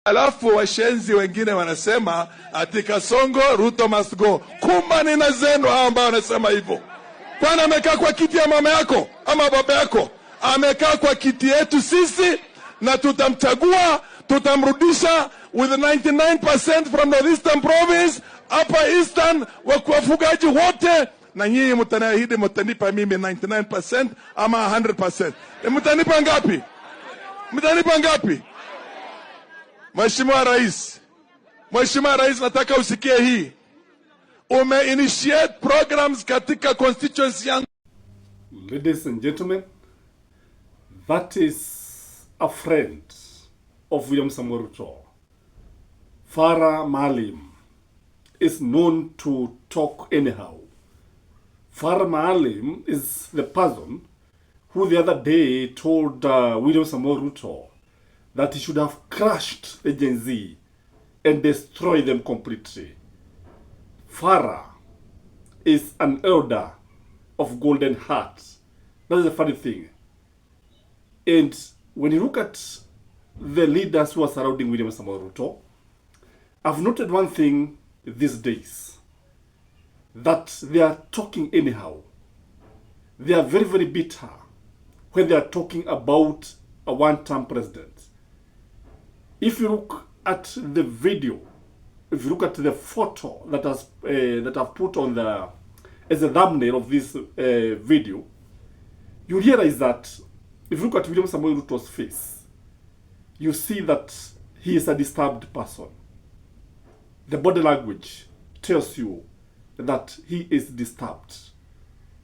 Alafu washenzi wengine wanasema ati Kasongo Ruto must go. Kumba nina zenu hao ambao wanasema hivyo. Kwani amekaa kwa kiti ya mama yako ama baba yako? Amekaa kwa kiti yetu sisi na tutamchagua, tutamrudisha with 99% from Northeastern Province, Upper Eastern, wafugaji wote, na nyinyi mtaniahidi mtanipa mimi 99% ama 100%. Mtanipa ngapi? Mtanipa ngapi? Mheshimiwa Rais, nataka usikie hii. Initiate programs katika constituency yangu. Ladies and gentlemen, that is a friend of William Samoei Ruto. Farah Maalim is known to talk anyhow. Farah Maalim is the person who the other day told William Samoei Ruto that he should have crushed the Gen Z and destroyed them completely. Farah is an elder of Golden Heart. That's the funny thing. And when you look at the leaders who are surrounding William Samoei Ruto, I've noted one thing these days, that they are talking anyhow. They are very, very bitter when they are talking about a one-term president. If you look at the video, if you look at the photo that I've put on as a thumbnail of this video, you realize that if you look at William Samoei Ruto's face, you see that he is a disturbed person. The body language tells you that he is disturbed.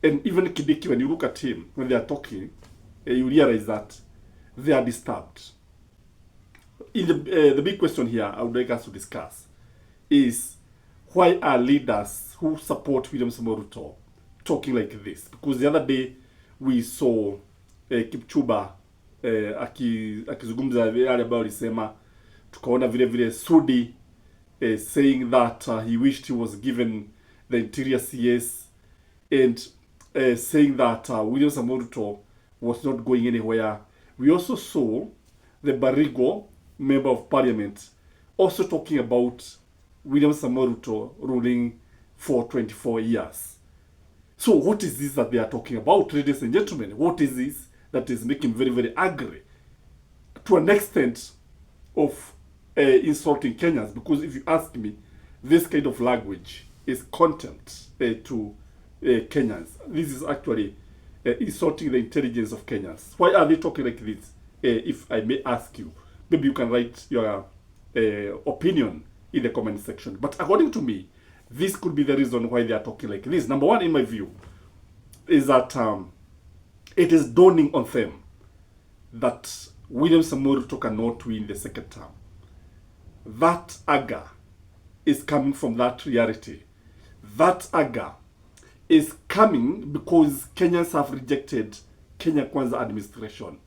And even Kidiki, when you look at him, when they are talking, you realize that they are disturbed. The big question here I would like us to discuss is, why are leaders who support William Samoei Ruto talking like this? Because the other day we saw Kipchumba akizungumza yale ambayo alisema, tukaona vile vile Sudi saying that he wished he was given the interior CS, and saying that William Samoei Ruto was not going anywhere. We also saw the Barigo member of parliament also talking about William Samoei Ruto ruling for 24 years. So what is this that they are talking about, ladies and gentlemen? What is this that is making very, very angry to an extent of insulting Kenyans? Because if you ask me, this kind of language is contempt to Kenyans. This is actually insulting the intelligence of Kenyans. Why are they talking like this? If I may ask you, maybe you can write your opinion in the comment section. But according to me, this could be the reason why they are talking like this. Number one, in my view, is that it is dawning on them that William Samoei Ruto cannot win the second term. That anger is coming from that reality. That anger is coming because Kenyans have rejected Kenya Kwanza administration.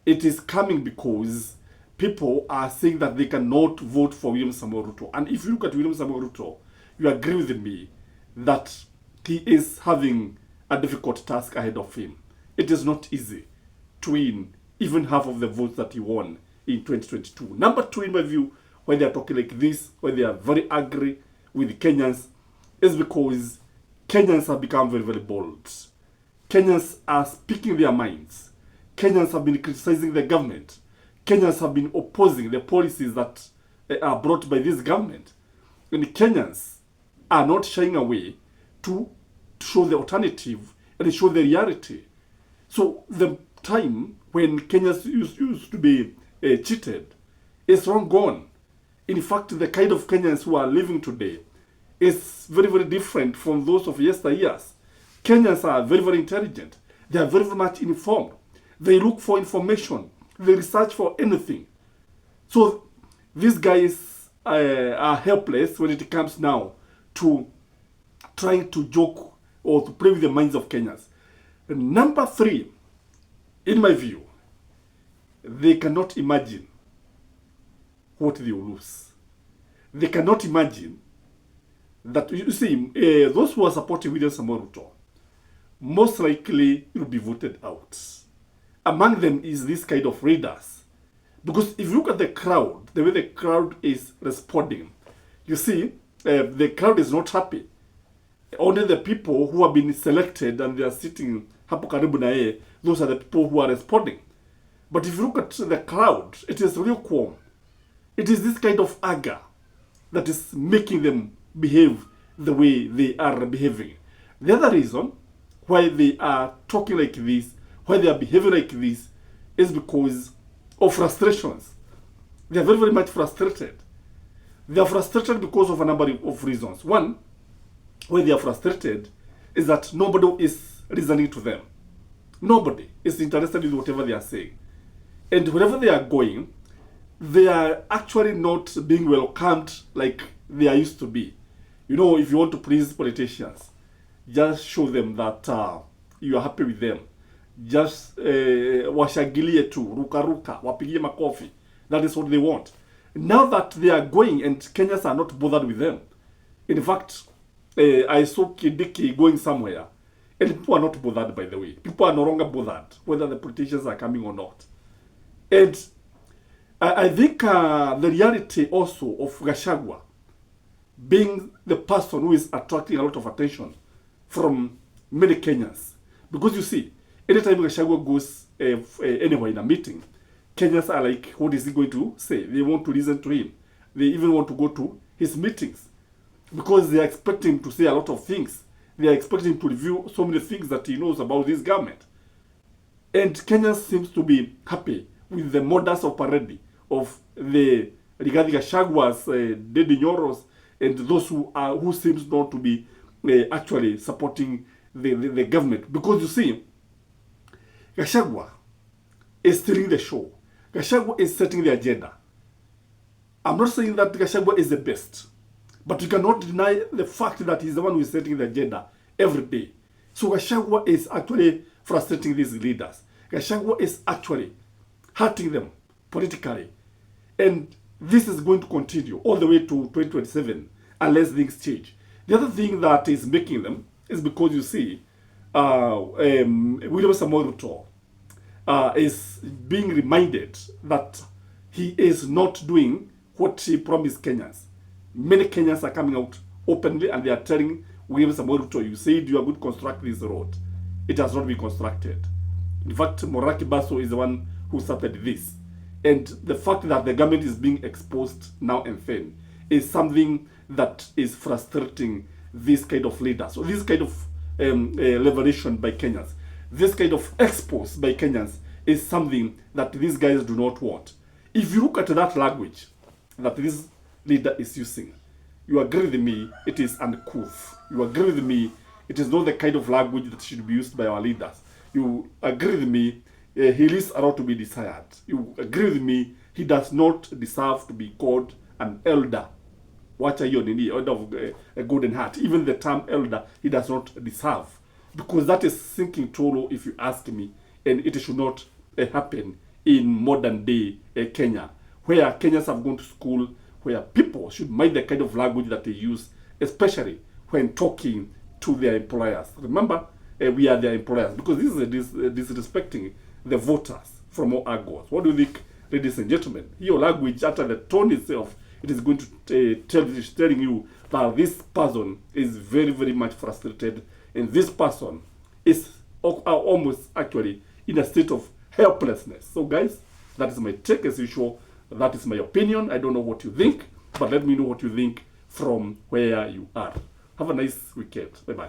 It is coming because people are saying that they cannot vote for William Samoei Ruto. And if you look at William Samoei Ruto, you agree with me that he is having a difficult task ahead of him. It is not easy to win even half of the votes that he won in 2022. Number two, in my view, when they are talking like this, when they are very angry with Kenyans, is because Kenyans have become very, very bold. Kenyans are speaking their minds. Kenyans have been criticizing the government. Kenyans have been opposing the policies that are brought by this government. And Kenyans are not shying away to show the alternative and show the reality. So the time when Kenyans used to be cheated is long gone. In fact, the kind of Kenyans who are living today is very, very different from those of yesteryears. Kenyans are very, very intelligent. They are very, very much informed. They look for information. They research for anything. So these guys are helpless when it comes now to trying to joke or to play with the minds of Kenyans. And number three, in my view, they cannot imagine what they will lose. They cannot imagine that, you see, those who are supporting William Samoei Ruto most likely will be voted out. Among them is this kind of readers Because if you look at the crowd, the way the crowd is responding, you see, the crowd is not happy. Only the people who have been selected and they are sitting hapo karibu na yeye, those are the people who are responding. But if you look at the crowd, it is lukewarm. It is this kind of anger that is making them behave the way they are behaving. The other reason why they are talking like this, why they are behaving like this, is because of frustrations. They are very, very much frustrated. They are frustrated because of a number of reasons. One, why they are frustrated is that nobody is listening to them. Nobody is interested in whatever they are saying. And wherever they are going, they are actually not being welcomed like they are used to be. You know, if you want to please politicians, just show them that you are happy with them. Just washangilie tu, ruka, wapigie makofi. That is what they want. Now that they are going and Kenyans are not bothered with them. In fact, I saw Kidiki going somewhere, and people are not bothered, by the way. People are no longer bothered whether the politicians are coming or not. And I think the reality also of Gachagua being the person who is attracting a lot of attention from many Kenyans. Because you see, anytime Gachagua goes anywhere in a meeting, Kenyans are like, what is he going to say? They want to listen to him. They even want to go to his meetings because they are expecting him to say a lot of things. They are expecting him to review so many things that he knows about this government. And Kenyans seems to be happy with the modus operandi of the Rigathi Gachagua's, Dedi Nyoros, and those who seems not to be actually supporting the government. Because you see, Gachagua is stealing the show. Gachagua is setting the agenda. I'm not saying that Gachagua is the best, but you cannot deny the fact that he's the one who is setting the agenda every day. So Gachagua is actually frustrating these leaders. Gachagua is actually hurting them politically. And this is going to continue all the way to 2027 unless things change. The other thing that is making them is because you see, William Samoei Ruto is being reminded that he is not doing what he promised Kenyans. Many Kenyans are coming out openly and they are telling William Samoei Ruto, you said you are going to construct this road. It has not been constructed. In fact, Moraki Baso is the one who started this. And the fact that the government is being exposed now and then is something that is frustrating this kind of leaders. So this kind of liberation by Kenyans, this kind of expose by Kenyans is something that these guys do not want. If you look at that language that this leader is using, you agree with me, it is uncouth. You agree with me, it is not the kind of language that should be used by our leaders. You agree with me, he leaves a lot to be desired. You agree with me, he does not deserve to be called an elder. Watch a yoni, elder of a golden heart. Even the term elder, he does not deserve. Because that is sinking too low, if you ask me. And it should not happen in modern day Kenya, where Kenyans have gone to school, where people should mind the kind of language that they use, especially when talking to their employers. Remember, we are their employers, because this is disrespecting the voters from all angles. What do you think, ladies and gentlemen? Your language, after the tone itself, it is going to telling you that this person is very, very much frustrated, and this person is almost actually in a state of helplessness. So guys, that is my take as usual. That is my opinion. I don't know what you think, but let me know what you think from where you are. Have a nice weekend. Bye-bye.